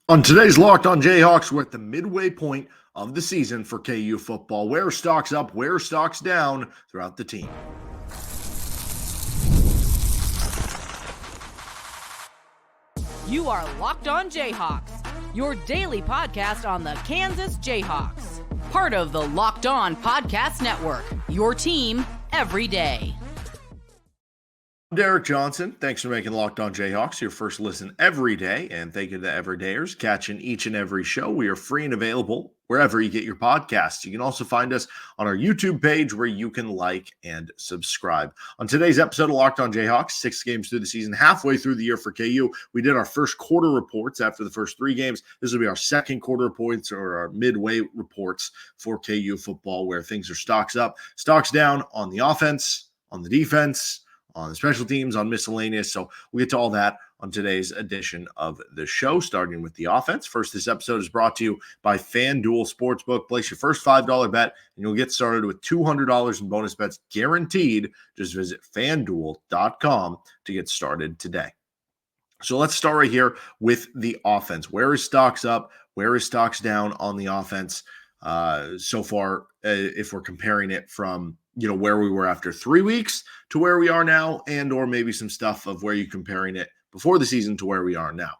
On today's Locked On Jayhawks, we're at the midway point of the season for KU football. Where stocks up, where stocks down throughout the team. You are Locked On Jayhawks, your daily podcast on the Kansas Jayhawks. Part of the Locked On Podcast Network, your team every day. I'm Derek Johnson. Thanks for making Locked On Jayhawks your first listen every day. And thank you to everydayers catching each and every show. We are free and available wherever you get your podcasts. You can also find us on our YouTube page where you can like and subscribe. On today's episode of Locked On Jayhawks, 6 games through the season, halfway through the year for KU, we did our first quarter reports after the first 3 games. This will be our second quarter reports, or our midway reports for KU football, where things are stocks up, stocks down on the offense, on the defense, on the special teams, on miscellaneous. So we'll get to all that on today's edition of the show, starting with the offense. First, this episode is brought to you by FanDuel Sportsbook. Place your first $5 bet, and you'll get started with $200 in bonus bets guaranteed. Just visit FanDuel.com to get started today. So let's start right here with the offense. Where is stocks up? Where is stocks down on the offense so far, if we're comparing it from where we were after 3 weeks to where we are now, and or maybe some stuff of where you're comparing it before the season to where we are now.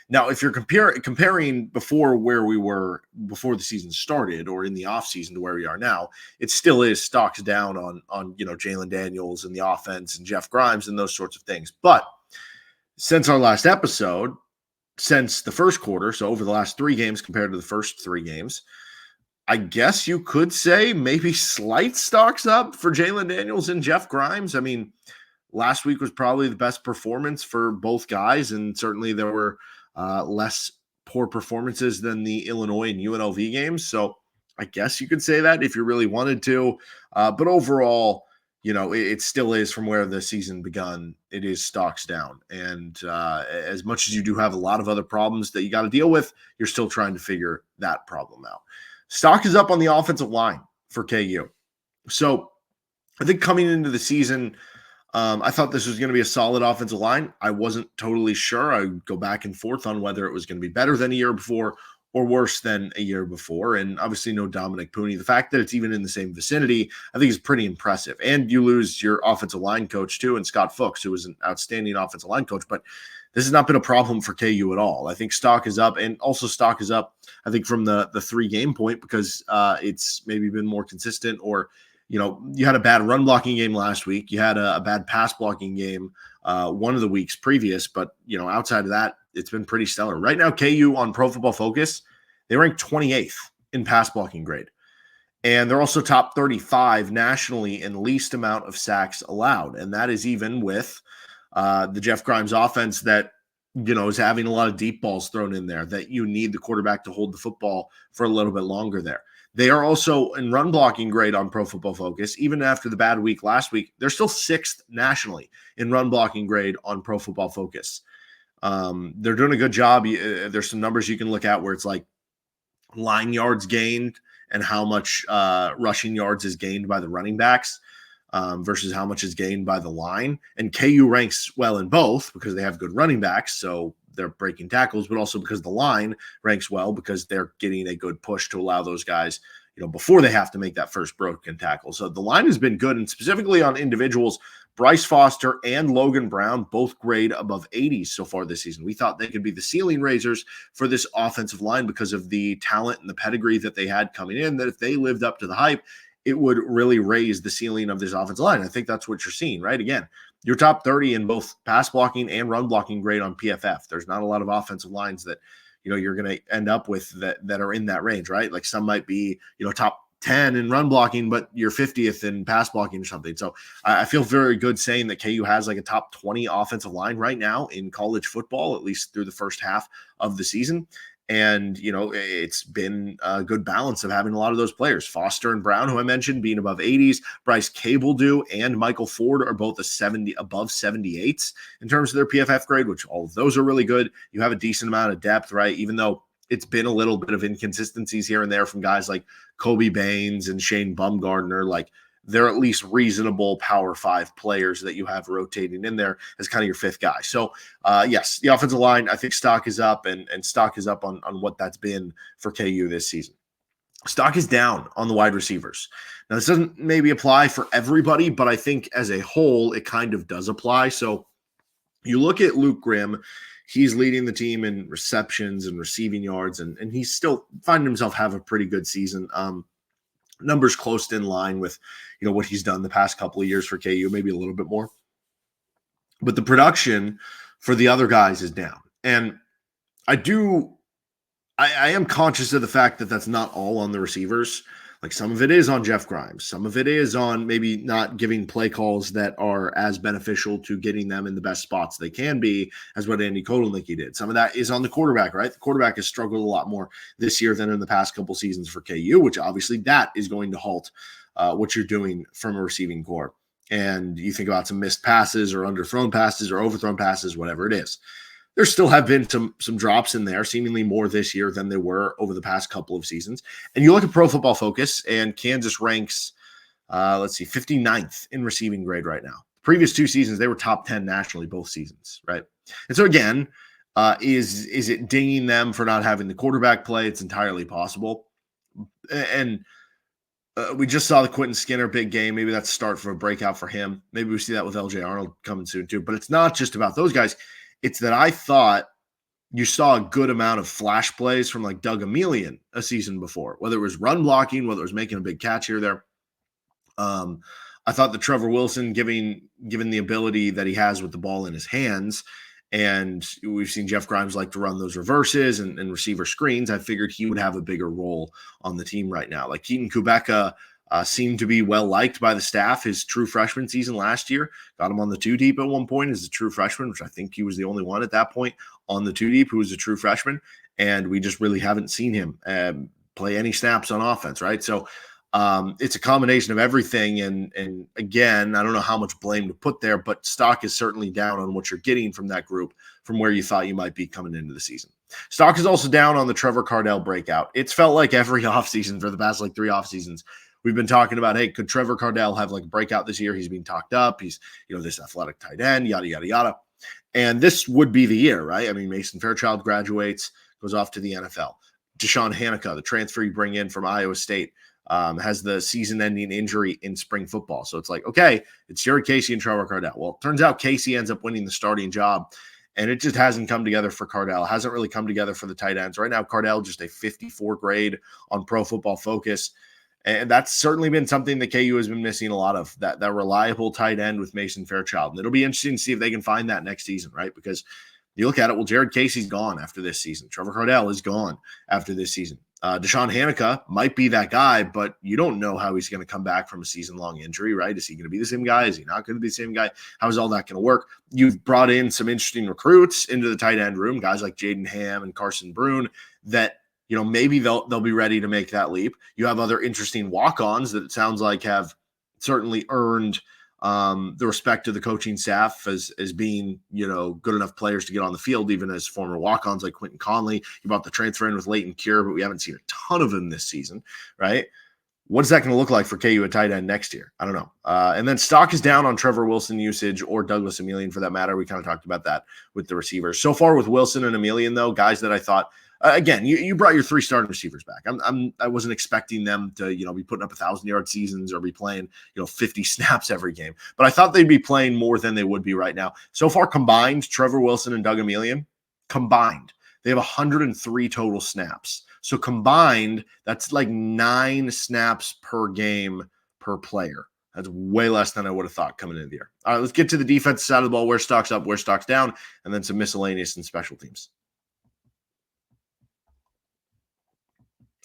Now, if you're comparing before where we were before the season started, or in the offseason to where we are now, it still is stocks down on Jalon Daniels and the offense and Jeff Grimes and those sorts of things. But since our last episode, since the first quarter, so over the last 3 games compared to the first 3 games, I guess you could say maybe slight stocks up for Jalon Daniels and Jeff Grimes. I mean, last week was probably the best performance for both guys, and certainly there were less poor performances than the Illinois and UNLV games. So I guess you could say that if you really wanted to. But overall, it still is, from where the season begun, it is stocks down. And as much as you do have a lot of other problems that you got to deal with, you're still trying to figure that problem out. Stock is up on the offensive line for KU. So I think coming into the season, I thought this was going to be a solid offensive line. I wasn't totally sure. I would go back and forth on whether it was going to be better than a year before or worse than a year before. And obviously no Dominic Pooney. The fact that it's even in the same vicinity, I think is pretty impressive. And you lose your offensive line coach too, and Scott Fuchs, who was an outstanding offensive line coach. But this has not been a problem for KU at all. I think stock is up, and also stock is up, I think, from the 3-game point, because it's maybe been more consistent. Or, you had a bad run blocking game last week. You had a bad pass blocking game one of the weeks previous. But, outside of that, it's been pretty stellar. Right now, KU on Pro Football Focus, they rank 28th in pass blocking grade. And they're also top 35 nationally in least amount of sacks allowed. And that is even with the Jeff Grimes offense that, is having a lot of deep balls thrown in there, that you need the quarterback to hold the football for a little bit longer there. They are also in run blocking grade on Pro Football Focus. Even after the bad week last week, they're still 6th nationally in run blocking grade on Pro Football Focus. They're doing a good job. There's some numbers you can look at where it's like line yards gained and how much rushing yards is gained by the running backs versus how much is gained by the line. And KU ranks well in both because they have good running backs, so they're breaking tackles, but also because the line ranks well because they're getting a good push to allow those guys, before they have to make that first broken tackle. So the line has been good, and specifically on individuals, Bryce Foster and Logan Brown both grade above 80s so far this season. We thought they could be the ceiling raisers for this offensive line because of the talent and the pedigree that they had coming in, that if they lived up to the hype, it would really raise the ceiling of this offensive line. I think that's what you're seeing, right? Again, you're top 30 in both pass blocking and run blocking grade on PFF. There's not a lot of offensive lines that, you're going to end up with that are in that range, right? Like some might be, top 10 in run blocking, but you're 50th in pass blocking or something. So I feel very good saying that KU has like a top 20 offensive line right now in college football, at least through the first half of the season. And, it's been a good balance of having a lot of those players. Foster and Brown, who I mentioned, being above 80s. Bryce Cabledew and Michael Ford are both above 78s in terms of their PFF grade, which all of those are really good. You have a decent amount of depth, right? Even though it's been a little bit of inconsistencies here and there from guys like Kobe Baines and Shane Bumgardner. Like, they're at least reasonable Power 5 players that you have rotating in there as kind of your fifth guy. So, yes, the offensive line, I think stock is up, and stock is up on what that's been for KU this season. Stock is down on the wide receivers. Now, this doesn't maybe apply for everybody, but I think as a whole, it kind of does apply. So you look at Luke Grimm, he's leading the team in receptions and receiving yards, and he's still finding himself have a pretty good season. Numbers close in line with, what he's done the past couple of years for KU, maybe a little bit more. But the production for the other guys is down. And I am conscious of the fact that that's not all on the receivers. Like, some of it is on Jeff Grimes. Some of it is on maybe not giving play calls that are as beneficial to getting them in the best spots they can be as what Andy Kotelnicki did. Some of that is on the quarterback, right? The quarterback has struggled a lot more this year than in the past couple seasons for KU, which obviously that is going to halt what you're doing from a receiving core. And you think about some missed passes or underthrown passes or overthrown passes, whatever it is. There still have been some drops in there, seemingly more this year than there were over the past couple of seasons. And you look at Pro Football Focus, and Kansas ranks, 59th in receiving grade right now. Previous 2 seasons, they were top 10 nationally, both seasons, right? And so again, is it dinging them for not having the quarterback play? It's entirely possible. And we just saw the Quentin Skinner big game. Maybe that's a start for a breakout for him. Maybe we see that with LJ Arnold coming soon too. But it's not just about those guys. It's that I thought you saw a good amount of flash plays from like Doug Emelian a season before, whether it was run blocking, whether it was making a big catch here or there. I thought that Trevor Wilson, given the ability that he has with the ball in his hands, and we've seen Jeff Grimes like to run those reverses and receiver screens, I figured he would have a bigger role on the team right now. Like Keaton Kubeka seemed to be well liked by the staff. His true freshman season last year got him on the 2 deep at one point as a true freshman, which I think he was the only one at that point on the 2 deep who was a true freshman. And we just really haven't seen him play any snaps on offense, right? So it's a combination of everything. And again, I don't know how much blame to put there, but stock is certainly down on what you're getting from that group from where you thought you might be coming into the season. Stock is also down on the Trevor Cardell breakout. It's felt like every offseason for the past 3 off seasons, we've been talking about, hey, could Trevor Cardell have a breakout this year? He's being talked up. He's, this athletic tight end, yada, yada, yada. And this would be the year, right? I mean, Mason Fairchild graduates, goes off to the NFL. Deshaun Hanukkah, the transfer you bring in from Iowa State, has the season-ending injury in spring football. So it's like, okay, it's Jared Casey and Trevor Cardell. Well, it turns out Casey ends up winning the starting job, and it just hasn't come together for Cardell. It hasn't really come together for the tight ends. Right now, Cardell just a 54 grade on Pro Football Focus. And that's certainly been something that KU has been missing a lot of, that reliable tight end with Mason Fairchild. And it'll be interesting to see if they can find that next season, right? Because you look at it, well, Jared Casey's gone after this season. Trevor Cardell is gone after this season. Deshaun Hanukkah might be that guy, but you don't know how he's going to come back from a season-long injury, right? Is he going to be the same guy? Is he not going to be the same guy? How is all that going to work? You've brought in some interesting recruits into the tight end room, guys like Jaden Ham and Carson Brune, that maybe they'll be ready to make that leap. You have other interesting walk-ons that it sounds like have certainly earned the respect of the coaching staff as being, good enough players to get on the field, even as former walk-ons like Quentin Conley. You brought the transfer in with Leighton Cure, but we haven't seen a ton of him this season, right? What is that going to look like for KU at tight end next year? I don't know. And then stock is down on Trevor Wilson usage or Douglas Emelian for that matter. We kind of talked about that with the receivers. So far with Wilson and Emelian, though, guys that I thought, again, you brought your 3 starting receivers back. I wasn't expecting them to, be putting up 1,000-yard seasons or be playing, 50 snaps every game. But I thought they'd be playing more than they would be right now. So far combined, Trevor Wilson and Doug Emelian, combined, they have 103 total snaps. So combined, that's 9 snaps per game per player. That's way less than I would have thought coming into the year. All right, let's get to the defensive side of the ball, where stock's up, where stock's down, and then some miscellaneous and special teams.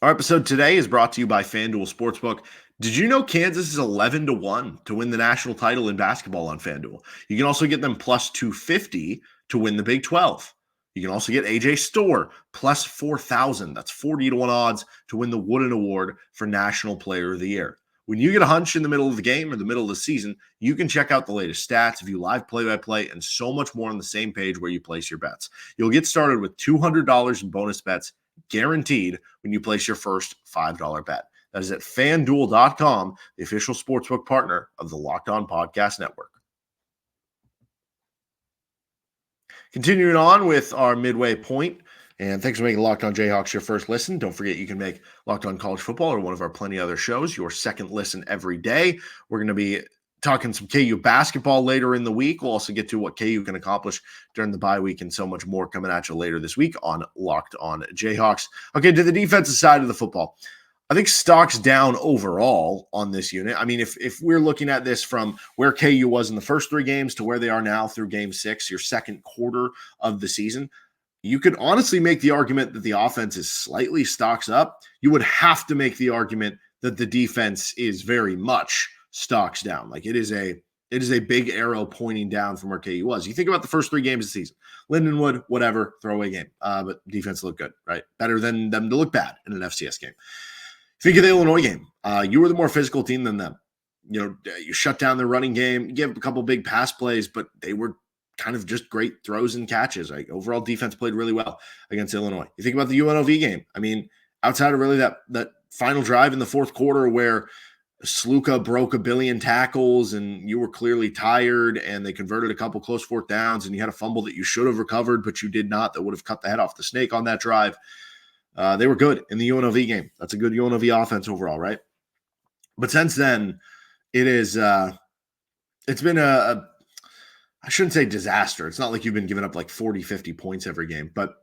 Our episode today is brought to you by FanDuel Sportsbook. Did you know Kansas is 11-1 to win the national title in basketball on FanDuel? You can also get them plus 250 to win the Big 12. You can also get AJ Storr plus 4,000. That's 40-1 odds to win the Wooden Award for National Player of the Year. When you get a hunch in the middle of the game or the middle of the season, you can check out the latest stats, view live play-by-play, and so much more on the same page where you place your bets. You'll get started with $200 in bonus bets guaranteed when you place your first $5 bet. That is at FanDuel.com, the official sportsbook partner of the Locked On Podcast Network. Continuing on with our midway point, and thanks for making Locked On Jayhawks your first listen. Don't forget you can make Locked On College Football or one of our plenty other shows your second listen every day. We're going to be talking some KU basketball later in the week. We'll also get to what KU can accomplish during the bye week and so much more coming at you later this week on Locked On Jayhawks. Okay, to the defensive side of the football. I think stock's down overall on this unit. I mean, if we're looking at this from where KU was in the first three games to where they are now through game 6, your second quarter of the season, you could honestly make the argument that the offense is slightly stocks up. You would have to make the argument that the defense is very much stocks down. Like it is a big arrow pointing down from where KU was. You think about the first three games of the season, Lindenwood, whatever, throwaway game, but defense looked good, right? Better than them to look bad in an FCS game. Think of the Illinois game. You were the more physical team than them. You know, you shut down their running game, you gave a couple big pass plays, but they were kind of just great throws and catches. Like overall defense played really well against Illinois. You think about the UNLV game. I mean, outside of really that final drive in the fourth quarter where Sluka broke a billion tackles and you were clearly tired and they converted a couple close fourth downs and you had a fumble that you should have recovered, but you did not. That would have cut the head off the snake on that drive. They were good in the UNLV game. That's a good UNLV offense overall, right? But since then, it's been I shouldn't say disaster. It's not like you've been giving up like 40, 50 points every game. But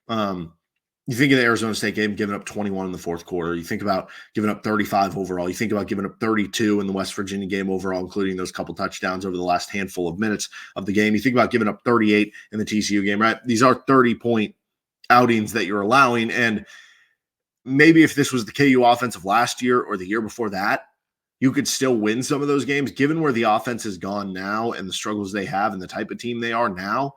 you think of the Arizona State game, giving up 21 in the fourth quarter. You think about giving up 35 overall. You think about giving up 32 in the West Virginia game overall, including those couple touchdowns over the last handful of minutes of the game. You think about giving up 38 in the TCU game, right? These are 30-point outings that you're allowing. And maybe if this was the KU offense of last year or the year before that, you could still win some of those games. Given where the offense has gone now and the struggles they have and the type of team they are now,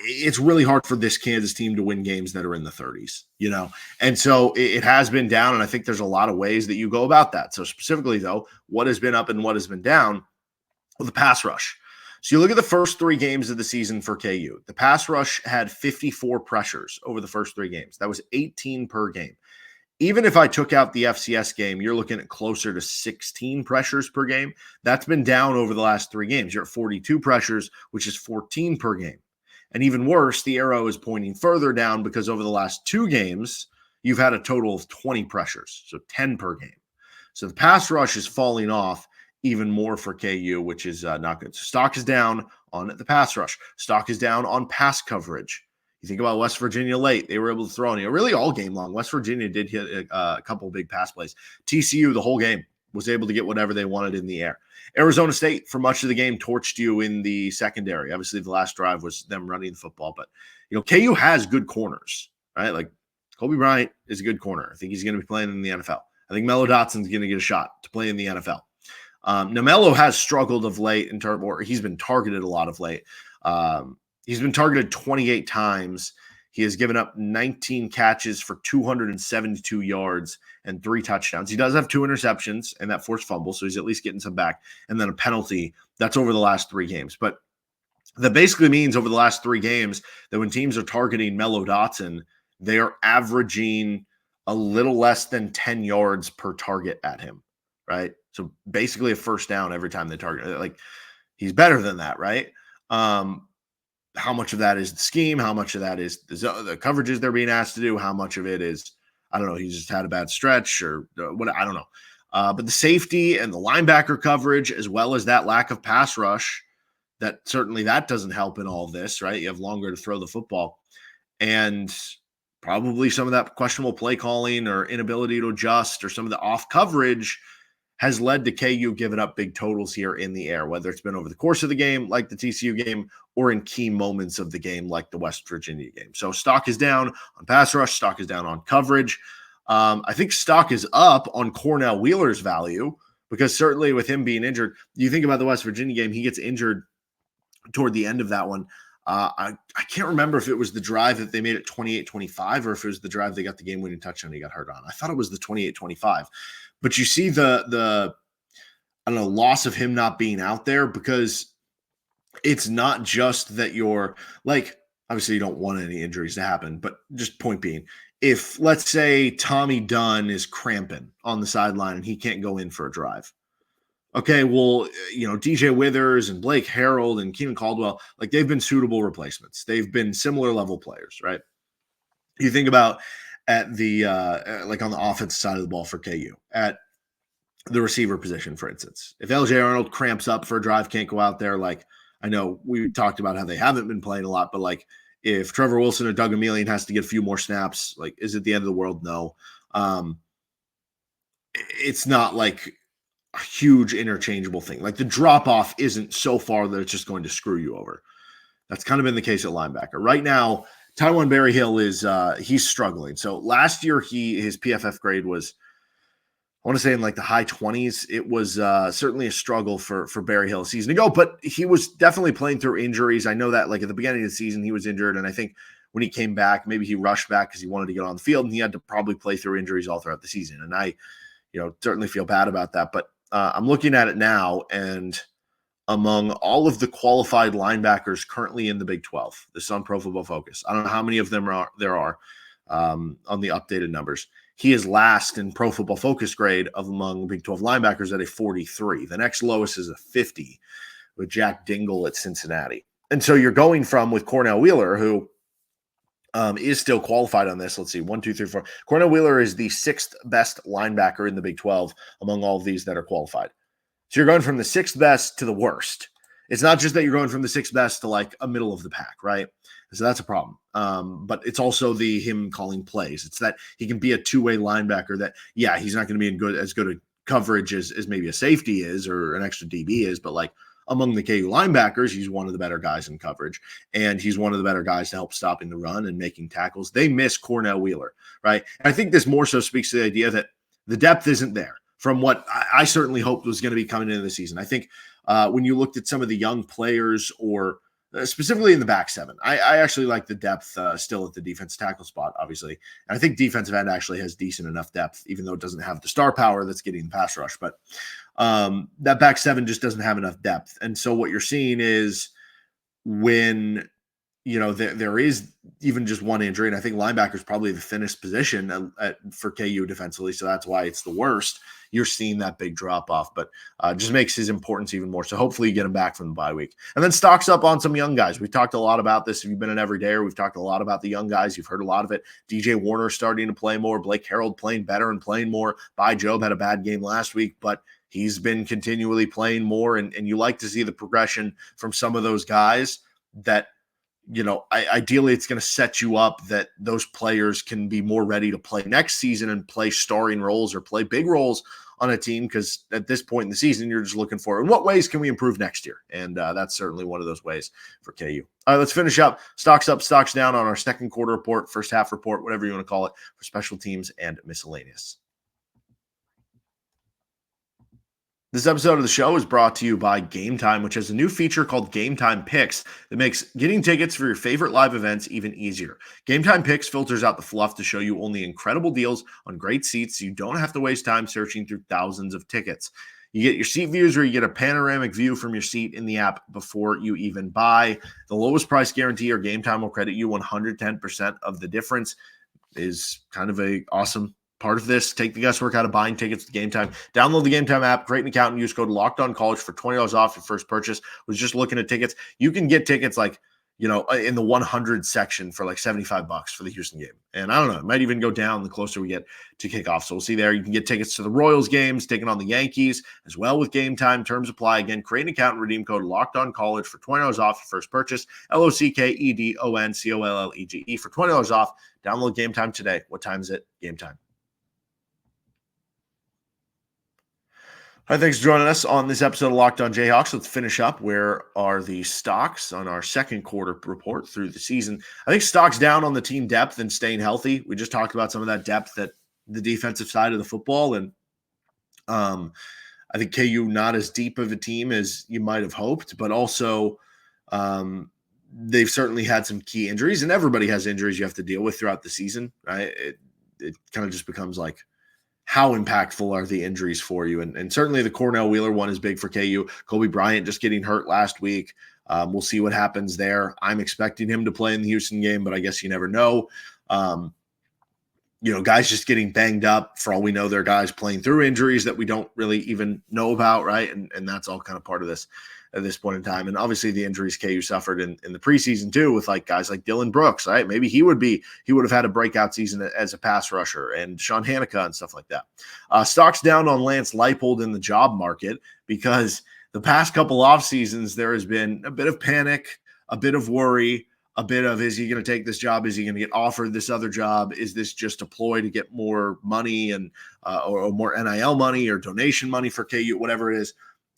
it's really hard for this Kansas team to win games that are in the 30s, you know? And so it has been down, and I think there's a lot of ways that you go about that. So specifically, though, what has been up and what has been down? Well, the pass rush. So you look at the first three games of the season for KU. The pass rush had 54 pressures over the first three games. That was 18 per game. Even if I took out the FCS game, you're looking at closer to 16 pressures per game. That's been down over the last three games. You're at 42 pressures, which is 14 per game. And even worse, the arrow is pointing further down because over the last two games, you've had a total of 20 pressures, so 10 per game. So the pass rush is falling off even more for KU, which is not good. So stock is down on the pass rush. Stock is down on pass coverage. You think about West Virginia late. They were able to throw on you really all game long. West Virginia did hit a couple of big pass plays. TCU, the whole game, was able to get whatever they wanted in the air. Arizona State, for much of the game, torched you in the secondary. Obviously, the last drive was them running the football. But, you know, KU has good corners, right? Like, Kobe Bryant is a good corner. I think he's going to be playing in the NFL. I think Mello Dotson's going to get a shot to play in the NFL. Now, Mello has struggled of late in terms, or he's been targeted a lot of late. He's been targeted 28 times. He has given up 19 catches for 272 yards and 3 touchdowns. He does have 2 interceptions and that forced fumble, so he's at least getting some back. And then a penalty. That's over the last 3 games. But that basically means over the last 3 games that when teams are targeting Mello Dotson, they are averaging a little less than 10 yards per target at him, right? So basically a first down every time they target. Like, he's better than that, right? How much of that is the scheme? How much of that is the coverages they're being asked to do? How much of it is, I don't know, he just had a bad stretch or what? I don't know. But the safety and the linebacker coverage, as well as that lack of pass rush, that certainly that doesn't help in all of this, right? You have longer to throw the football. And probably some of that questionable play calling or inability to adjust or some of the off coverage has led to KU giving up big totals here in the air, whether it's been over the course of the game, like the TCU game, or in key moments of the game, like the West Virginia game. So stock is down on pass rush. Stock is down on coverage. I think stock is up on Cornell Wheeler's value because certainly with him being injured, you think about the West Virginia game, he gets injured toward the end of that one. I can't remember if it was the drive that they made it 28-25 or if it was the drive they got the game-winning touchdown he got hurt on. I thought it was the 28-25. But you see the I don't know, loss of him not being out there because it's not just that you're like obviously you don't want any injuries to happen, but just point being, if let's say Tommy Dunn is cramping on the sideline and he can't go in for a drive. Okay, well, DJ Withers and Blake Harrell and Keenan Caldwell, like they've been suitable replacements. They've been similar level players, right? You think about at the like on the offensive side of the ball for KU, at the receiver position, for instance. If LJ Arnold cramps up for a drive, can't go out there, like I know we talked about how they haven't been playing a lot, but like if Trevor Wilson or Doug Emelian has to get a few more snaps, like is it the end of the world? No. It's not like a huge interchangeable thing. Like the drop off isn't so far that it's just going to screw you over. That's kind of been the case at linebacker. Right now, Taiwan Berryhill is he's struggling. So last year his PFF grade was, I want to say, in like the high 20s. It was certainly a struggle for Berryhill a season ago, but he was definitely playing through injuries. I know that like at the beginning of the season he was injured, and I think when he came back, maybe he rushed back because he wanted to get on the field, and he had to probably play through injuries all throughout the season. And I, certainly feel bad about that. But I'm looking at it now, and among all of the qualified linebackers currently in the Big 12, this is on Pro Football Focus. I don't know how many of them there are on the updated numbers. He is last in Pro Football Focus grade among Big 12 linebackers at a 43. The next lowest is a 50 with Jack Dingle at Cincinnati. And so you're going from with Cornell Wheeler, who is still qualified on this. Let's see, 1, 2, 3, 4. Cornell Wheeler is the 6th best linebacker in the Big 12 among all of these that are qualified. So you're going from the 6th best to the worst. It's not just that you're going from the 6th best to like a middle of the pack, right? So that's a problem. But it's also him calling plays. It's that he can be a two-way linebacker that, yeah, he's not going to be as good a coverage as maybe a safety is or an extra DB is, but like among the KU linebackers, he's one of the better guys in coverage, and he's one of the better guys to help stopping the run and making tackles. They miss Cornell Wheeler, right? And I think this more so speaks to the idea that the depth isn't there from what I certainly hoped was going to be coming into the season. I think when you looked at some of the young players or specifically in the back seven, I actually like the depth still at the defense tackle spot, obviously. And I think defensive end actually has decent enough depth, even though it doesn't have the star power that's getting the pass rush. But that back seven just doesn't have enough depth. And so what you're seeing is when, there is even just one injury, and I think linebacker is probably the thinnest position for KU defensively, so that's why it's the worst. You're seeing that big drop off, but just makes his importance even more. So hopefully you get him back from the bye week. And then stocks up on some young guys. We've talked a lot about this. If you've been an everydayer, we've talked a lot about the young guys. You've heard a lot of it. DJ Warner starting to play more. Blake Harrell playing better and playing more. Bai Jobe had a bad game last week, but he's been continually playing more. And you like to see the progression from some of those guys that, ideally it's going to set you up that those players can be more ready to play next season and play starring roles or play big roles on a team. Because at this point in the season, you're just looking for, in what ways can we improve next year? And that's certainly one of those ways for KU. All right, let's finish up. Stocks up, stocks down on our second quarter report, first half report, whatever you want to call it, for special teams and miscellaneous. This episode of the show is brought to you by Game Time, which has a new feature called Game Time Picks that makes getting tickets for your favorite live events even easier. Game Time Picks filters out the fluff to show you only incredible deals on great seats, so you don't have to waste time searching through thousands of tickets. You get your seat views, or you get a panoramic view from your seat in the app before you even buy. The lowest price guarantee, or Game Time will credit you 110% of the difference. Is kind of a awesome part of this. Take the guesswork out of buying tickets to Game Time. Download the Game Time app, create an account, and use code LOCKEDONCollege for $20 off your first purchase. Was just looking at tickets. You can get tickets like, in the 100 section for like $75 for the Houston game. And I don't know, it might even go down the closer we get to kickoff. So we'll see there. You can get tickets to the Royals games, taking on the Yankees as well with Game Time. Terms apply. Again, create an account and redeem code LOCKEDONCollege for $20 off your first purchase. LOCKEDONCOLLEGE for $20 off. Download Game Time today. What time is it? Game Time. All right, thanks for joining us on this episode of Locked On Jayhawks. Let's finish up. Where are the stocks on our second quarter report through the season? I think stocks down on the team depth and staying healthy. We just talked about some of that depth at the defensive side of the football. And I think KU not as deep of a team as you might have hoped, but also they've certainly had some key injuries, and everybody has injuries you have to deal with throughout the season, right? It kind of just becomes like, how impactful are the injuries for you? And certainly the Cornell Wheeler one is big for KU. Kobe Bryant just getting hurt last week. We'll see what happens there. I'm expecting him to play in the Houston game, but I guess you never know. Guys just getting banged up. For all we know, they're guys playing through injuries that we don't really even know about, right? And that's all kind of part of this at this point in time. And obviously the injuries KU suffered in the preseason too, with like guys like Dylan Brooks, right? Maybe he would have had a breakout season as a pass rusher, and Sean Hanukkah and stuff like that. Stocks down on Lance Leipold in the job market because the past couple off seasons, there has been a bit of panic, a bit of worry, a bit of, is he going to take this job? Is he going to get offered this other job? Is this just a ploy to get more money and or more NIL money or donation money for KU, whatever it is?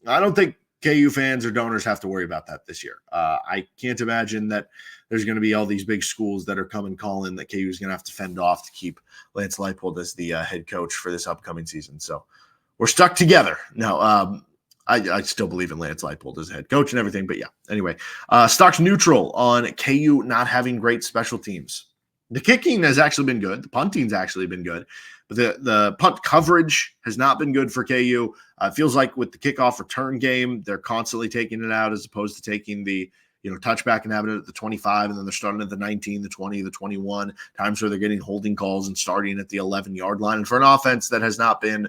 I don't think KU fans or donors have to worry about that this year. I can't imagine that there's going to be all these big schools that are coming calling that KU is going to have to fend off to keep Lance Leipold as the head coach for this upcoming season. So we're stuck together. No, I still believe in Lance Leipold as a head coach and everything, but yeah. Anyway, stocks neutral on KU not having great special teams. The kicking has actually been good. The punting's actually been good, but the punt coverage has not been good for KU. It feels like with the kickoff return game, they're constantly taking it out as opposed to taking the touchback and having it at the 25, and then they're starting at the 19, the 20, the 21. Times where they're getting holding calls and starting at the 11-yard line. And for an offense that has not been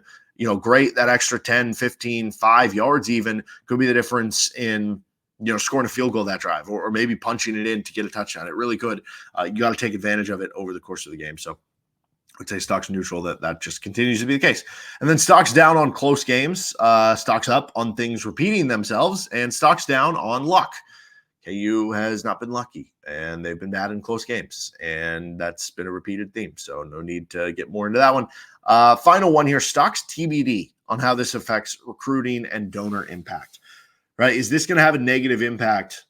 great, that extra 10, 15, 5 yards even could be the difference in, scoring a field goal that drive or maybe punching it in to get a touchdown. It really could. You got to take advantage of it over the course of the game. So I would say stocks neutral, that just continues to be the case. And then stocks down on close games, stocks up on things repeating themselves, and stocks down on luck. KU has not been lucky, and they've been bad in close games, and that's been a repeated theme, so no need to get more into that one. Final one here, stocks TBD on how this affects recruiting and donor impact, right? Is this going to have a negative impact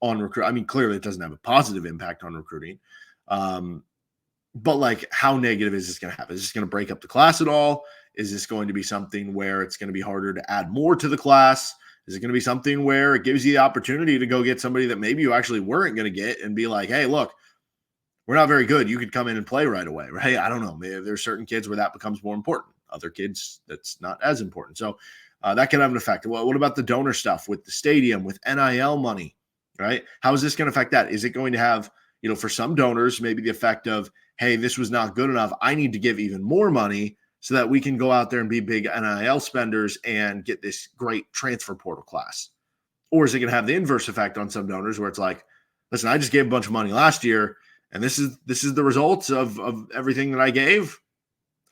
on recruit? I mean, clearly it doesn't have a positive impact on recruiting, but like how negative is this going to have? Is this going to break up the class at all? Is this going to be something where it's going to be harder to add more to the class? Is it going to be something where it gives you the opportunity to go get somebody that maybe you actually weren't going to get and be like, hey, look, we're not very good. You could come in and play right away, right? I don't know. Maybe there's certain kids where that becomes more important. Other kids, that's not as important. So that can have an effect. Well, what about the donor stuff with the stadium, with NIL money, right? How is this going to affect that? Is it going to have, for some donors, maybe the effect of, hey, this was not good enough. I need to give even more money so that we can go out there and be big NIL spenders and get this great transfer portal class? Or is it going to have the inverse effect on some donors where it's like, listen, I just gave a bunch of money last year, and this is the results of everything that I gave.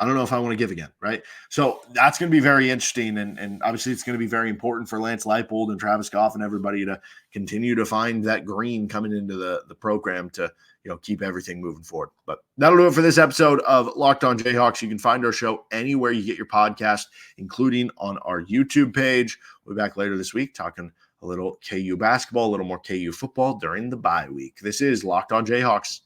I don't know if I want to give again, right? So that's going to be very interesting, and obviously it's going to be very important for Lance Leipold and Travis Goff and everybody to continue to find that green coming into the program to keep everything moving forward. But that'll do it for this episode of Locked On Jayhawks. You can find our show anywhere you get your podcast, including on our YouTube page. We'll be back later this week talking a little KU basketball, a little more KU football during the bye week. This is Locked On Jayhawks.